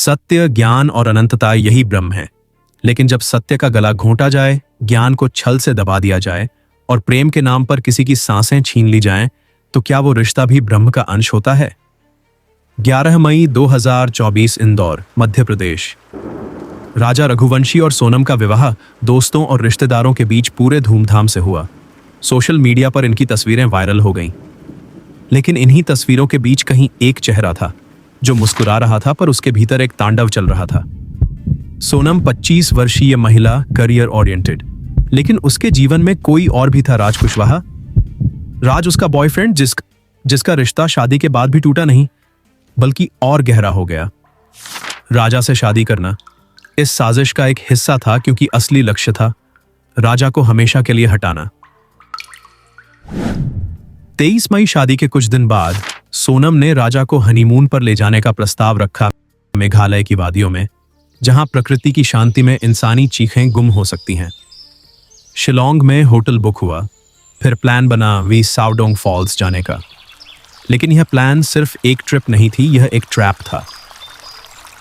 सत्य, ज्ञान और अनंतता यही ब्रह्म है। लेकिन जब सत्य का गला घोंटा जाए, ज्ञान को छल से दबा दिया जाए और प्रेम के नाम पर किसी की सांसें छीन ली जाएं, तो क्या वो रिश्ता भी ब्रह्म का अंश होता है? 11 मई 2024 इंदौर, मध्य प्रदेश। राजा रघुवंशी और सोनम का विवाह दोस्तों और रिश्तेदारों के बीच पूरे धूमधाम से हुआ। सोशल मीडिया पर इनकी तस्वीरें वायरल हो गईं। लेकिन इन्हीं तस्वीरों के बीच कहीं एक चेहरा था जो मुस्कुरा रहा था, पर उसके भीतर एक तांडव चल रहा था। सोनम 25 वर्षीय महिला, करियर ओरिएंटेड, लेकिन उसके जीवन में कोई और भी था, राज कुशवाहा। राज उसका बॉयफ्रेंड, जिसका रिश्ता शादी के बाद भी टूटा नहीं बल्कि और गहरा हो गया। राजा से शादी करना इस साजिश का एक हिस्सा था, क्योंकि असली लक्ष्य था राजा को हमेशा के लिए हटाना। 23 मई शादी के कुछ दिन बाद सोनम ने राजा को हनीमून पर ले जाने का प्रस्ताव रखा, मेघालय की वादियों में, जहां प्रकृति की शांति में इंसानी चीखें गुम हो सकती हैं। शिलोंग में होटल बुक हुआ, फिर प्लान बना वी सावडोंग फॉल्स जाने का। लेकिन यह प्लान सिर्फ एक ट्रिप नहीं थी, यह एक ट्रैप था।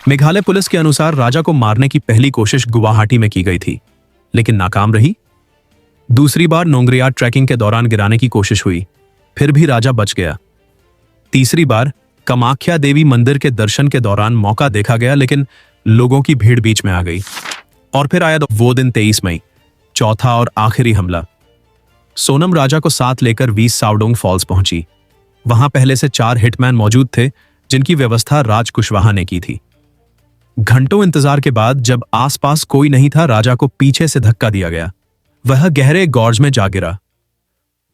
मेघालय पुलिस के अनुसार राजा को मारने की पहली कोशिश गुवाहाटी में की गई थी, लेकिन नाकाम रही। दूसरी बार नोंगरियाट ट्रैकिंग के दौरान गिराने की कोशिश हुई, फिर भी राजा बच गया। तीसरी बार कामाख्या देवी मंदिर के दर्शन के दौरान मौका देखा गया, लेकिन लोगों की भीड़ बीच में आ गई। और फिर आया वो दिन 23 मई, चौथा और आखिरी हमला। सोनम राजा को साथ लेकर वी सावडोंग फॉल्स पहुंची। वहां पहले से 4 हिटमैन मौजूद थे, जिनकी व्यवस्था राज कुशवाहा ने की थी। घंटों इंतजार के बाद जब आसपास कोई नहीं था, राजा को पीछे से धक्का दिया गया। वह गहरे गॉर्ज में जा गिरा।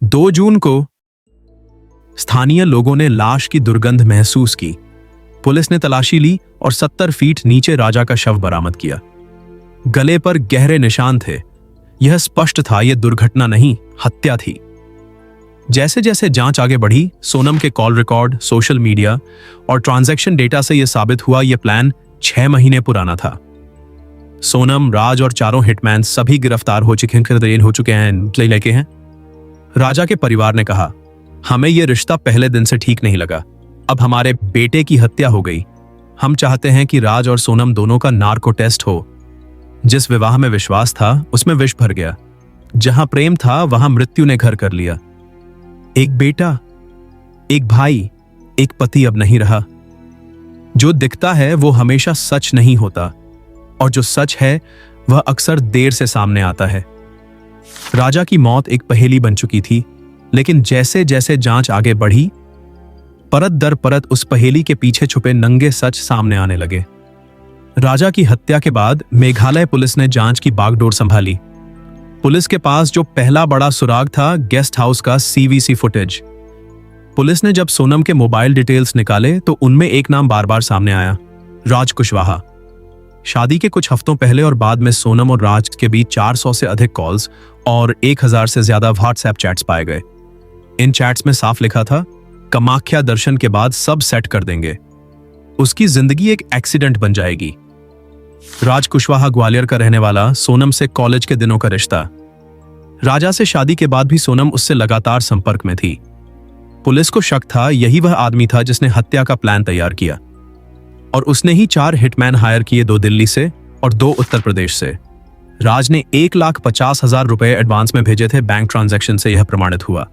2 जून को स्थानीय लोगों ने लाश की दुर्गंध महसूस की। पुलिस ने तलाशी ली और 70 फीट नीचे राजा का शव बरामद किया। गले पर गहरे निशान थे। यह स्पष्ट था, यह दुर्घटना नहीं, हत्या थी। जैसे जैसे जांच आगे बढ़ी, सोनम के कॉल रिकॉर्ड, सोशल मीडिया और ट्रांजैक्शन डेटा से यह साबित हुआ यह प्लान 6 महीने पुराना था। सोनम, राज और 4 हिटमैन सभी गिरफ्तार हो चुके हैं लेके हैं। राजा के परिवार ने कहा, हमें यह रिश्ता पहले दिन से ठीक नहीं लगा। अब हमारे बेटे की हत्या हो गई। हम चाहते हैं कि राज और सोनम दोनों का नार्को टेस्ट हो। जिस विवाह में विश्वास था, उसमें विष भर गया। जहां प्रेम था, वहां मृत्यु ने घर कर लिया। एक बेटा, एक भाई, एक पति अब नहीं रहा। जो दिखता है वो हमेशा सच नहीं होता, और जो सच है वह अक्सर देर से सामने आता है। राजा की मौत एक पहेली बन चुकी थी, लेकिन जैसे जैसे जांच आगे बढ़ी, परत दर परत उस पहेली के पीछे छुपे नंगे सच सामने आने लगे। राजा की हत्या के बाद मेघालय पुलिस ने जांच की बागडोर संभाली। पुलिस के पास जो पहला बड़ा सुराग था, गेस्ट हाउस का सीवीसी फुटेज। पुलिस ने जब सोनम के मोबाइल डिटेल्स निकाले तो उनमें एक नाम बार बार सामने आया, राज कुशवाहा। शादी के कुछ हफ्तों पहले और बाद में सोनम और राज के बीच 400 से अधिक कॉल्स और 1000 से ज्यादा व्हाट्सएप चैट्स पाए गए। इन चैट्स में साफ लिखा था, कामाख्या दर्शन के बाद सब सेट कर देंगे। उसकी जिंदगी एक एक्सीडेंट बन जाएगी। राज कुशवाहा ग्वालियर का रहने वाला, सोनम से कॉलेज के दिनों का रिश्ता। राजा से शादी के बाद भी सोनम उससे लगातार संपर्क में थी। पुलिस को शक था यही वह आदमी था जिसने हत्या का प्लान तैयार किया, और उसने ही 4 हिटमैन हायर किए, 2 दिल्ली से और 2 उत्तर प्रदेश से। राज ने 1,50,000 रुपए एडवांस में भेजे थे। बैंक ट्रांजैक्शन से यह प्रमाणित हुआ।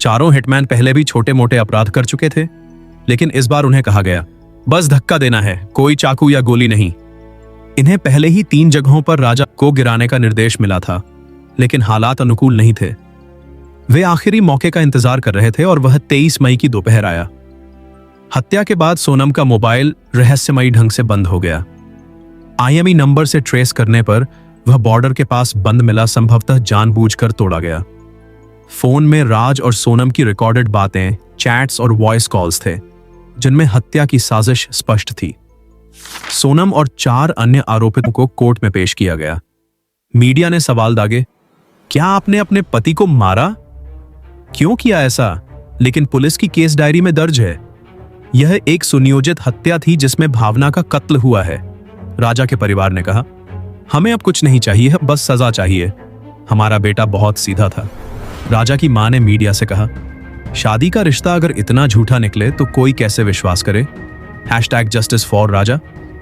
4 हिटमैन पहले भी छोटे मोटे अपराध कर चुके थे, लेकिन इस बार उन्हें कहा गया, बस धक्का देना है, कोई चाकू या गोली नहीं। इन्हें पहले ही 3 जगहों पर राजा को गिराने का निर्देश मिला था, लेकिन हालात अनुकूल नहीं थे। वे आखिरी मौके का इंतजार कर रहे थे और वह 23 मई की दोपहर आया। हत्या के बाद सोनम का मोबाइल रहस्यमयी ढंग से बंद हो गया। IMEI नंबर से ट्रेस करने पर वह बॉर्डर के पास बंद मिला, संभवतः जानबूझकर तोड़ा गया। फोन में राज और सोनम की रिकॉर्डेड बातें, चैट्स और वॉइस कॉल्स थे, जिनमें हत्या की साजिश स्पष्ट थी। सोनम और 4 अन्य आरोपितों को कोर्ट में पेश किया गया। मीडिया ने सवाल दागे, क्या आपने अपने पति को मारा? क्यों किया ऐसा? लेकिन पुलिस की केस डायरी में दर्ज है, यह एक सुनियोजित हत्या थी जिसमें भावना का कत्ल हुआ है। राजा के परिवार ने कहा, हमें अब कुछ नहीं चाहिए, बस सजा चाहिए। हमारा बेटा बहुत सीधा था। राजा की मां ने मीडिया से कहा, शादी का रिश्ता अगर इतना झूठा निकले तो कोई कैसे विश्वास करे। #Justice for Raja.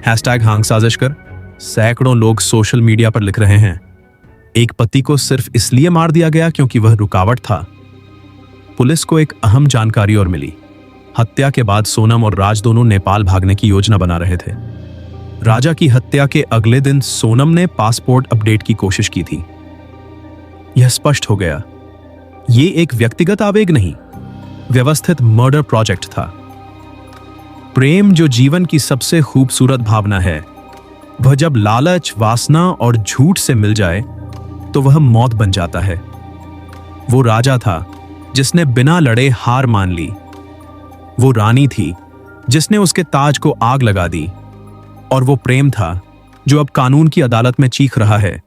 Hashtag Hong साजिश कर सैकड़ों लोग सोशल मीडिया पर लिख रहे हैं, एक पति को सिर्फ इसलिए मार दिया गया क्योंकि वह रुकावट था। पुलिस को एक अहम जानकारी और मिली। हत्या के बाद सोनम और राज दोनों नेपाल भागने की योजना बना रहे थे। राजा की हत्या के अगले दिन सोनम ने पासपोर्ट अपडेट की कोशिश की थी। यह स्पष्ट हो गया, ये एक व्यक्तिगत आवेग नहीं, व्यवस्थित मर्डर प्रोजेक्ट था। प्रेम जो जीवन की सबसे खूबसूरत भावना है, वह जब लालच, वासना और झूठ से मिल जाए तो वह मौत बन जाता है। वो राजा था जिसने बिना लड़े हार मान ली। वो रानी थी जिसने उसके ताज को आग लगा दी। और वो प्रेम था जो अब कानून की अदालत में चीख रहा है,